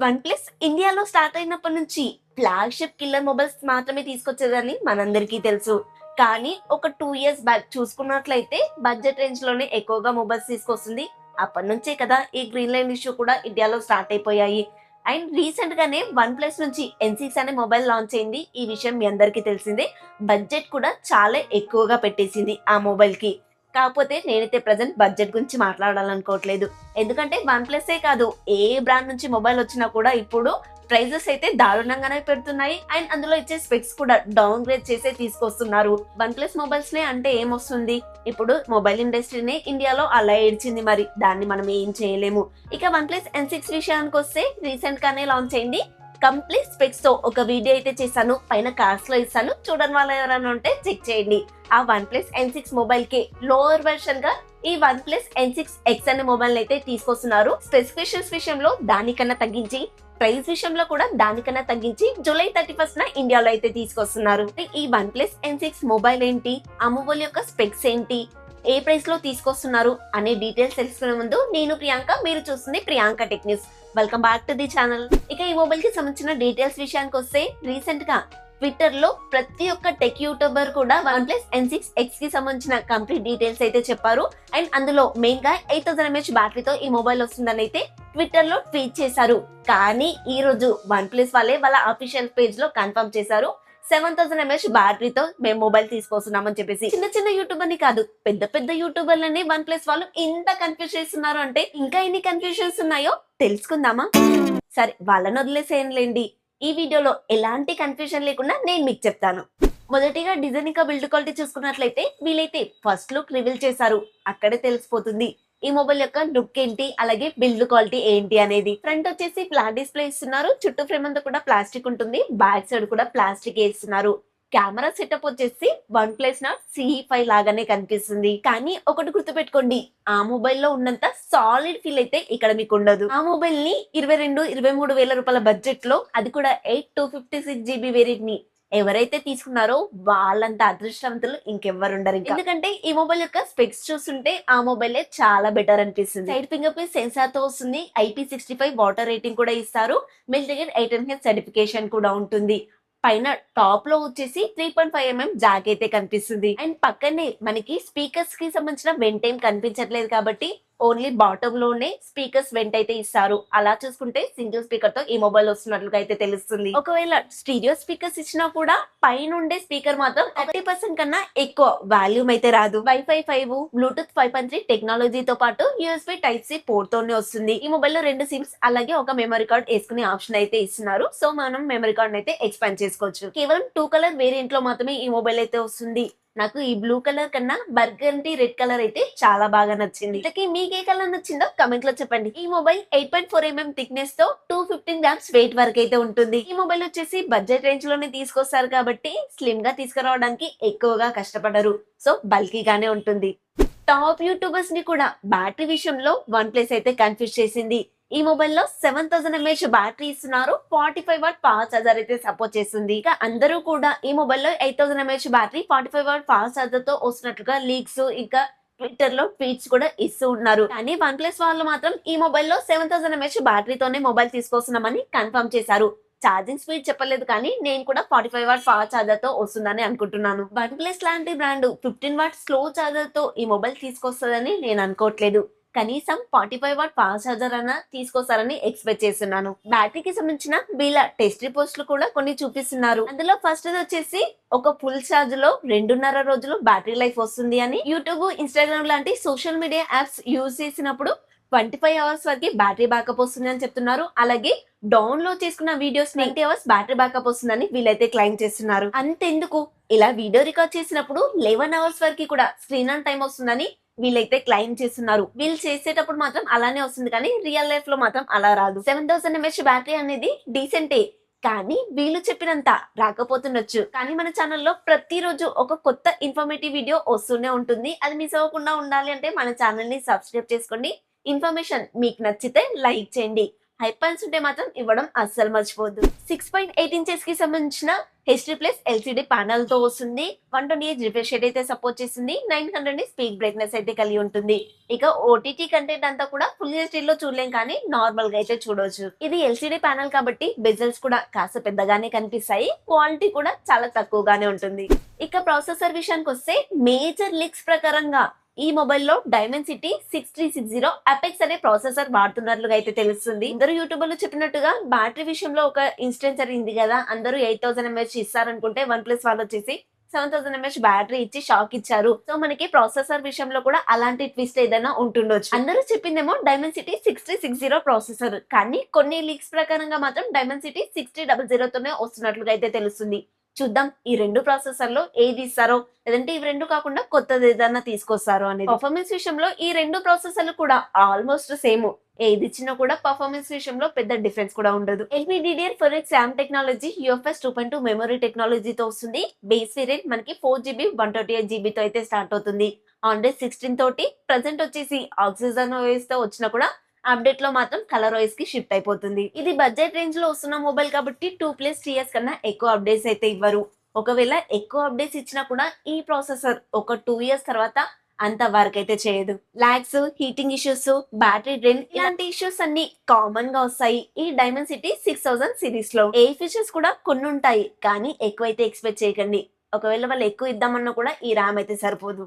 One plus ఇండియాలో start అయినప్పటి నుంచి ఫ్లాగ్షిప్ కిల్లర్ మొబైల్స్ మాత్రమే తీసుకొచ్చేదని మనందరికీ తెలుసు. కానీ ఒక 2 years బ్యాక్ చూసుకున్నట్లయితే బడ్జెట్ రేంజ్ లోనే ఎక్కువగా మొబైల్స్ తీసుకొస్తుంది. అప్పటి నుంచే కదా ఈ గ్రీన్ లైన్ ఇష్యూ కూడా ఇండియాలో స్టార్ట్ అయిపోయాయి. అండ్ రీసెంట్ గానే వన్ ప్లస్ నుంచి N6 అనే మొబైల్ లాంచ్ అయింది. ఈ విషయం మీ అందరికీ తెలిసిందే. బడ్జెట్ కూడా చాలా ఎక్కువగా పెట్టేసింది ఆ మొబైల్ కి. కాకపోతే నేనైతే ప్రెజెంట్ బడ్జెట్ గురించి మాట్లాడాలనుకోవట్లేదు. ఎందుకంటే వన్ ప్లసే కాదు, ఏ బ్రాండ్ నుంచి మొబైల్ వచ్చినా కూడా ఇప్పుడు ప్రైజెస్ అయితే దారుణంగానే పెడుతున్నాయి. అండ్ అందులో ఇచ్చే స్పెక్స్ కూడా డౌన్ గ్రేడ్ చేసే తీసుకొస్తున్నారు. వన్ ప్లస్ మొబైల్స్ నే అంటే ఏమొస్తుంది, ఇప్పుడు మొబైల్ ఇండస్ట్రీనే ఇండియాలో అలా ఏడ్చింది, మరి దాన్ని మనం ఏం చేయలేము. ఇక వన్ ప్లస్ N6 విషయానికి వస్తే రీసెంట్ గానే లాంచ్ అయింది. కంప్లీట్ స్పెక్స్ తో ఒక వీడియో అయితే చేశాను, పైన కార్డ్స్ లో ఇస్తాను, చూడని వాళ్ళు ఎవరైనా ఉంటే చెక్ చేయండి. ఆ వన్ ప్లస్ N6 మొబైల్ కి లోవర్ వెర్షన్ గా ఈ వన్ ప్లస్ N6X అనే మొబైల్ అయితే తీసుకొస్తున్నారు. స్పెసిఫికేషన్స్ విషయంలో దానికన్నా తగ్గించి, ప్రైస్ విషయంలో కూడా దానికన్నా తగ్గించి జూలై 31st ఇండియాలో అయితే తీసుకొస్తున్నారు. ఈ వన్ ప్లస్ N6 మొబైల్ ఏంటి, ఆ మొబైల్ యొక్క స్పెక్స్ ఏంటి, ఏ ప్రైస్ లో తీసుకొస్తున్నారు అనే డీటెయిల్స్ తెలుసుకునే ముందు నేను ప్రియాంక, మీరు చూస్తుంది Priyanka tech news. Welcome back to the channel. ఇక ఈ మొబైల్ కి సంబంధించిన డీటెయిల్స్ విషయానికి వస్తే రీసెంట్ గా ట్విట్టర్ లో ప్రతి ఒక్క టెక్ యూట్యూబర్ కూడా వన్ ప్లస్ N6X కి సంబంధించిన కంప్లీట్ డీటెయిల్స్ అయితే చెప్పారు. అండ్ అందులో మెయిన్ గా 8000 mAh బ్యాటరీతో ఈ మొబైల్ వస్తుందని అయితే ట్విట్టర్ లో ట్వీట్ చేశారు. కానీ ఈ రోజు వన్ ప్లస్ వాళ్ళే వాళ్ళ అఫీషియల్ పేజ్ లో కన్ఫర్మ్ చేశారు, 7000 mAh బ్యాటరీతో మేము మొబైల్ తీసుకొస్తున్నామని చెప్పేసి. చిన్న చిన్న యూట్యూబర్ ని కాదు, పెద్ద పెద్ద యూట్యూబర్లని వన్ ప్లస్ వాళ్ళు ఇంత కన్ఫ్యూజ్ చేస్తున్నారు అంటే ఇంకా ఎన్ని కన్ఫ్యూజన్స్ ఉన్నాయో తెలుసుకుందామా? సరే, వాళ్ళని వదిలేసేయండి. ఈ వీడియోలో ఎలాంటి కన్ఫ్యూజన్ లేకుండా నేను మీకు చెప్తాను. మొదటిగా డిజైన్ ఇంకా బిల్డ్ క్వాలిటీ చూసుకున్నట్లయితే వీలైతే ఫస్ట్ లుక్ రివీల్ చేశారు, అక్కడే తెలిసిపోతుంది ఈ మొబైల్ యొక్క లుక్ ఏంటి, అలాగే బిల్డ్ క్వాలిటీ ఏంటి అనేది. ఫ్రంట్ వచ్చేసి ఫ్లాట్ డిస్ప్లే ఇస్తున్నారు, చుట్టూ ఫ్రేమ్ అంతా కూడా ప్లాస్టిక్ ఉంటుంది, బ్యాక్ సైడ్ కూడా ప్లాస్టిక్ ఇస్తున్నారు. కెమెరా సెటప్ వచ్చేసి వన్ ప్లస్ నాట్ CE5 లాగానే కనిపిస్తుంది. కానీ ఒకటి గుర్తుపెట్టుకోండి, ఆ మొబైల్ లో ఉన్నంత సాలిడ్ ఫీల్ అయితే ఇక్కడ మీకు ఉండదు. ఆ మొబైల్ ని 22-23 వేల రూపాయల బడ్జెట్ లో, అది కూడా 8/256GB వేరియంట్ ని ఎవరైతే తీసుకున్నారో వాళ్ళంత అదృష్టవంతులు ఇంకెవ్వరు ఉండరు. ఎందుకంటే ఈ మొబైల్ యొక్క స్పెక్స్ చూస్తుంటే ఆ మొబైల్ చాలా బెటర్ అనిపిస్తుంది. సైడ్ ఫింగర్ ప్రింట్ సెన్సార్ తో వస్తుంది, IP65 వాటర్ రేటింగ్ కూడా ఇస్తారు, మిలిటరీ 8 సర్టిఫికేషన్ కూడా ఉంటుంది. పైన టాప్ లో వచ్చేసి 3.5 mm జాక్ అయితే కనిపిస్తుంది. అండ్ పక్కనే మనకి స్పీకర్స్ కి సంబంధించిన వెంట్ ఏం కనిపించట్లేదు కాబట్టి ఓన్లీ బాటమ్ లోనే స్పీకర్స్ వెంట్ అయితే ఇస్తారు. అలా చూసుకుంటే సింగిల్ స్పీకర్ తో ఈ మొబైల్ వస్తున్నట్లుగా అయితే తెలుస్తుంది. ఒకవేళ స్టీరియో స్పీకర్స్ ఇచ్చినా కూడా పైన ఉండే స్పీకర్ మాత్రం 30% కన్నా ఎక్కువ వాల్యూమ్ అయితే రాదు. Wi-Fi 5, Bluetooth 5.3 టెక్నాలజీతో పాటు USB Type-C పోర్ట్ తోనే వస్తుంది. ఈ మొబైల్ లో 2 సిమ్స్ అలాగే ఒక మెమరీ కార్డ్ వేసుకునే ఆప్షన్ అయితే ఇస్తున్నారు. సో మనం మెమరీ కార్డ్ అయితే ఎక్స్పాండ్ చేసుకోవచ్చు. కేవలం 2 కలర్ వేరియంట్ లో మాత్రమే ఈ మొబైల్ అయితే వస్తుంది. నాకు ఈ బ్లూ కలర్ కన్నా బర్గండి రెడ్ కలర్ అయితే చాలా బాగా నచ్చింది. ఇంతకీ మీకు ఏ కలర్ నచ్చిందో కమెంట్ లో చెప్పండి. ఈ మొబైల్ 8.4 mm థిక్నెస్ తో 215 grams వెయిట్ వరకు అయితే ఉంటుంది. ఈ మొబైల్ వచ్చేసి బడ్జెట్ రేంజ్ లోనే తీసుకొస్తారు కాబట్టి స్లిమ్ గా తీసుకురావడానికి ఎక్కువగా కష్టపడరు, సో బల్కీగానే ఉంటుంది. టాప్ యూట్యూబర్స్ ని కూడా బ్యాటరీ విషయంలో వన్ ప్లస్ అయితే కన్ఫ్యూజ్ చేసింది. ఈ మొబైల్ లో 7000 mAh బ్యాటరీ ఇస్తున్నారు, 45W ఫాస్ట్ ఛార్జర్ అయితే సపోర్ట్ చేస్తుంది. ఇక అందరూ కూడా ఈ మొబైల్ లో 8000 mAh battery 45W fast charger తో వస్తున్నట్లుగా లీక్స్ ఇంకా ట్విట్టర్ లో ట్వీట్స్ కూడా ఇస్తూ ఉన్నారు. కానీ వన్ ప్లస్ వాళ్ళు మాత్రం ఈ మొబైల్ లో 7000 mAh బ్యాటరీతోనే మొబైల్ తీసుకొస్తున్నామని కన్ఫర్మ్ చేశారు. ఛార్జింగ్ స్పీడ్ చెప్పలేదు, కానీ నేను కూడా 45W ఫాస్ట్ ఛార్జర్ తో వస్తుందని అనుకుంటున్నాను. వన్ ప్లస్ లాంటి బ్రాండ్ 15W స్లో ఛార్జర్ తో ఈ మొబైల్ తీసుకొస్తుందని నేను అనుకోవట్లేదు. కనీసం 45W ఫాస్ట్ ఛార్జర్ అన్న తీసుకొస్తారని ఎక్స్పెక్ట్ చేస్తున్నాను. బ్యాటరీకి సంబంధించిన వీళ్ళ టెస్ట్ రిపోర్ట్స్ కూడా కొన్ని చూపిస్తున్నారు. అందులో ఫస్ట్ వచ్చేసి ఒక ఫుల్ ఛార్జ్ లో 2.5 రోజులు బ్యాటరీ లైఫ్ వస్తుంది అని. యూట్యూబ్, ఇన్స్టాగ్రామ్ లాంటి సోషల్ మీడియా యాప్స్ యూజ్ చేసినప్పుడు 25 hours వరకు బ్యాటరీ బ్యాకప్ వస్తుంది అని చెప్తున్నారు. అలాగే డౌన్లోడ్ చేసుకున్న వీడియోస్ 20 hours బ్యాటరీ బ్యాకప్ వస్తుందని వీళ్ళైతే క్లైమ్ చేస్తున్నారు. అంతెందుకు, ఇలా వీడియో రికార్డ్ చేసినప్పుడు 11 hours వరకు కూడా స్క్రీన్ ఆన్ టైం వస్తుందని వీళ్ళైతే క్లైమ్ చేస్తున్నారు. వీళ్ళు చేసేటప్పుడు మాత్రం అలానే వస్తుంది, కానీ రియల్ లైఫ్ లో మాత్రం అలా రాదు. 7000 mAh బ్యాటరీ అనేది డీసెంటే, కానీ వీళ్ళు చెప్పినంత రాకపోతుండొచ్చు. కానీ మన ఛానల్లో ప్రతిరోజు ఒక కొత్త ఇన్ఫర్మేటివ్ వీడియో వస్తూనే ఉంటుంది. అది మిస్ అవ్వకుండా ఉండాలి అంటే మన ఛానల్ ని సబ్స్క్రైబ్ చేసుకోండి. ఇన్ఫర్మేషన్ మీకు నచ్చితే లైక్ చేయండి. హై పాయింట్స్ ఉంటే మాత్రం ఇవ్వడం అస్సలు మర్చిపోద్దు. 6.8 ఇంచెస్ కి సంబంధించిన హెచ్డి ప్లస్ ఎల్సిడి ప్యానల్ తో వస్తుంది. 128 రిఫ్రెష్ రేట్ అయితే సపోర్ట్ చేస్తుంది. 900 స్పీక్ బ్రైట్నెస్ అయితే కలిగి ఉంటుంది. ఇక ఓటీటీ కంటెంట్ అంతా కూడా ఫుల్ హెచ్డి లో చూడలేం, కానీ నార్మల్ గా అయితే చూడొచ్చు. ఇది ఎల్సిడి ప్యానల్ కాబట్టి బెజల్స్ కూడా కాస్త పెద్దగానే కనిపిస్తాయి. క్వాలిటీ కూడా చాలా తక్కువగానే ఉంటుంది. ఇక ప్రాసెసర్ విషయానికి వస్తే మేజర్ లీక్స్ ప్రకారంగా ఈ మొబైల్లో డైమెన్సిటీ 6360 అపెక్స్ అనే ప్రాసెసర్ వాడుతున్నట్లుగా అయితే తెలుస్తుంది. అందరూ యూట్యూబర్లు చెప్పినట్టుగా బ్యాటరీ విషయంలో ఒక ఇన్సిడెంట్ జరిగింది కదా, అందరూ 8000 mAh ఇస్తారనుకుంటే వన్ ప్లస్ వాళ్ళు వచ్చేసి 7000 mAh బ్యాటరీ ఇచ్చి షాక్ ఇచ్చారు. సో మనకి ప్రాసెసర్ విషయంలో కూడా అలాంటి ట్విస్ట్ ఏదైనా ఉంటుండొచ్చు. అందరూ చెప్పిందేమో డైమెన్సిటీ 6360 ప్రాసెసర్, కానీ కొన్ని లీక్స్ ప్రకారంగా మాత్రం డైమెన్సిటీ 6000 తోనే వస్తున్నట్లుగా అయితే తెలుస్తుంది. చూద్దాం ఈ రెండు ప్రాసెసర్లో ఏది ఇస్తారో, లేదంటే ఇవి రెండు కాకుండా కొత్తది ఏదైనా తీసుకొస్తారో అనేది. పర్ఫార్మెన్స్ విషయంలో ఈ రెండు ప్రాసెసర్లు కూడా ఆల్మోస్ట్ సేమ్. ఏది ఇచ్చినా కూడా పర్ఫార్మెన్స్ విషయంలో పెద్ద డిఫరెన్స్ కూడా ఉండదు. LPDDR4X RAM technology, UFS 2.2 memory టెక్నాలజీతో వస్తుంది. బేస్ వేరియంట్ మనకి 4GB 128GB తో అయితే స్టార్ట్ అవుతుంది. Android 16 తోటి ప్రజెంట్ వచ్చేసి ఆక్సిజన్ OS తో వచ్చినా కూడా అప్డేట్ లో మాత్రం కలర్ OS కి షిఫ్ట్ అయిపోతుంది. ఇది బడ్జెట్ రేంజ్ లో వస్తున్న మొబైల్ కాబట్టి 2+ years కన్నా ఎక్కువ అప్డేట్స్ అయితే ఇవ్వరు. ఒకవేళ ఎక్కువ అప్డేట్స్ ఇచ్చినా కూడా ఈ ప్రాసెసర్ ఒక 2 years తర్వాత అంత వర్క్ అయితే చేయదు. Lags, heating issues, battery drain ఇలాంటి ఇష్యూస్ అన్ని కామన్ గా వస్తాయి ఈ డైమెన్సిటీ 6000 సిరీస్ లో. ఏ ఫీచర్స్ కూడా కొన్ని ఉంటాయి, కానీ ఎక్కువైతే ఎక్స్పెక్ట్ చేయకండి. ఒకవేళ వాళ్ళు ఎక్కువ ఇద్దామన్నా కూడా ఈ ర్యామ్ అయితే సరిపోదు.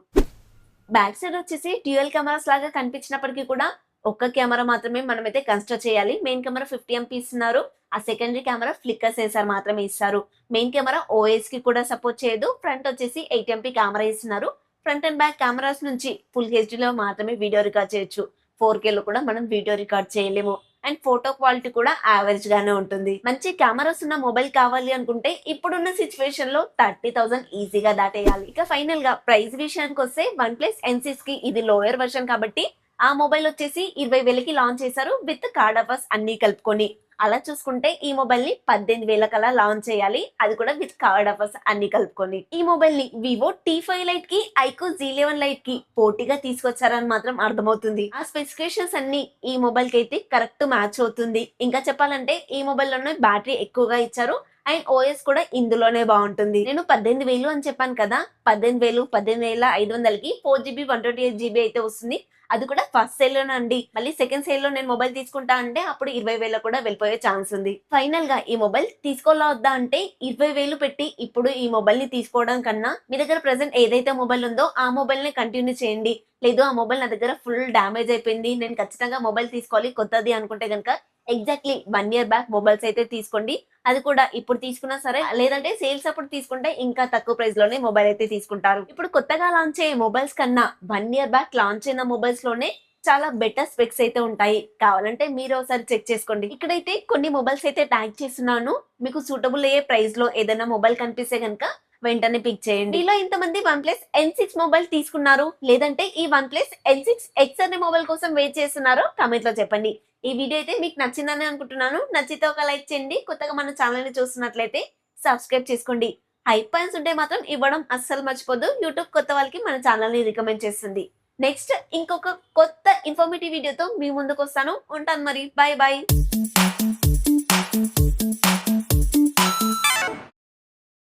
బ్యాక్ సైడ్ వచ్చేసి డ్యూయల్ కెమెరాస్ లాగా కనిపించినప్పటికీ కూడా ఒక్క కెమెరా మాత్రమే మనమైతే కన్సిడర్ చేయాలి. మెయిన్ కెమెరా 50 MP ఇస్తున్నారు. ఆ సెకండరీ కెమెరా ఫ్లిక్కర్ సెన్సార్ మాత్రమే ఇస్తారు. మెయిన్ కెమెరా OS కి కూడా సపోర్ట్ చేయదు. ఫ్రంట్ వచ్చేసి 8 MP కెమెరా ఇస్తున్నారు. ఫ్రంట్ అండ్ బ్యాక్ కెమెరాస్ నుంచి ఫుల్ హెచ్డీలో మాత్రమే వీడియో రికార్డ్ చేయొచ్చు. 4Kలో కూడా మనం వీడియో రికార్డ్ చేయలేము. అండ్ ఫోటో క్వాలిటీ కూడా యావరేజ్ గానే ఉంటుంది. మంచి కెమెరాస్ ఉన్న మొబైల్ కావాలి అనుకుంటే ఇప్పుడున్న సిచ్యువేషన్ లో 30,000 ఈజీగా దాటేయాలి. ఇక ఫైనల్ గా ప్రైస్ విషయానికి వస్తే OnePlus N6 కి ఇది లోయర్ వర్షన్ కాబట్టి ఆ మొబైల్ వచ్చేసి 20,000కి లాంచ్ చేశారు విత్ కార్డ్ ఆఫర్స్ అన్ని కలుపుకొని. అలా చూసుకుంటే ఈ మొబైల్ ని 18,000 కల్లా లాంచ్ చేయాలి, అది కూడా విత్ కార్డ్ ఆఫర్స్ అన్ని కలుపుకొని. ఈ మొబైల్ ని వివో T5 లైట్ కి, ఐక్యూ Z11 లైట్ కి పోటీగా తీసుకొచ్చారని మాత్రం అర్థమవుతుంది. ఆ స్పెసిఫికేషన్స్ అన్ని ఈ మొబైల్ కి అయితే కరెక్ట్ మ్యాచ్ అవుతుంది. ఇంకా చెప్పాలంటే ఈ మొబైల్ లోనే బ్యాటరీ ఎక్కువగా ఇచ్చారు అండ్ OS కూడా ఇందులోనే బాగుంటుంది. నేను 18,000 అని చెప్పాను కదా, 18,000, 18,500కి 4GB 128GB అయితే వస్తుంది. అది కూడా ఫస్ట్ సేల్ లోనండి. మళ్ళీ సెకండ్ సేల్ లో నేను మొబైల్ తీసుకుంటా అంటే అప్పుడు 20,000 కూడా వెళ్ళిపోయే ఛాన్స్ ఉంది. ఫైనల్ గా ఈ మొబైల్ తీసుకోవాలా వద్దా అంటే 20,000 పెట్టి ఇప్పుడు ఈ మొబైల్ ని తీసుకోవడం కన్నా మీ దగ్గర ప్రెసెంట్ ఏదైతే మొబైల్ ఉందో ఆ మొబైల్ ని కంటిన్యూ చేయండి. లేదు ఆ మొబైల్ నా దగ్గర ఫుల్ డ్యామేజ్ అయిపోయింది, నేను ఖచ్చితంగా మొబైల్ తీసుకోవాలి కొత్తది అనుకుంటే కనుక ఎగ్జాక్ట్లీ 1 year బ్యాక్ మొబైల్స్ అయితే తీసుకోండి. అది కూడా ఇప్పుడు తీసుకున్నా సరే, లేదంటే సేల్స్ అప్పుడు తీసుకుంటే ఇంకా తక్కువ ప్రైస్ లోనే మొబైల్ అయితే తీసుకుంటారు. ఇప్పుడు కొత్తగా లాంచ్ అయ్యే మొబైల్స్ కన్నా 1 year బ్యాక్ లాంచ్ అయిన మొబైల్స్ లోనే చాలా బెటర్ స్పెక్స్ అయితే ఉంటాయి. కావాలంటే మీరు ఒకసారి చెక్ చేసుకోండి. ఇక్కడైతే కొన్ని మొబైల్స్ అయితే ట్యాగ్ చేస్తున్నాను. మీకు సూటబుల్ అయ్యే ప్రైస్ లో ఏదైనా మొబైల్ కనిపిస్తే కనుక వెంటనే పిక్ చేయండి. మీలో ఇంతమంది OnePlus N6 మొబైల్ తీసుకున్నారు, లేదంటే ఈ OnePlus N6 X అనే మొబైల్ కోసం వెయిట్ చేస్తున్నారో కామెంట్ లో చెప్పండి. ఈ వీడియో అయితే మీకు నచ్చిందని అనుకుంటున్నాను. నచ్చితే ఒక లైక్ చేయండి. కొత్తగా మన ఛానల్ ని చూస్తున్నట్లయితే సబ్స్క్రైబ్ చేసుకోండి. హై పాయింట్స్ ఉంటే మాత్రం ఇవ్వడం అస్సలు మర్చిపోద్దు. యూట్యూబ్ కొత్త వాళ్ళకి మన ఛానల్ ని రికమెండ్ చేస్తుంది. నెక్స్ట్ ఇంకొక కొత్త ఇన్ఫర్మేటివ్ వీడియోతో మీ ముందుకు వస్తాను. ఉంటాను మరి, బై బై.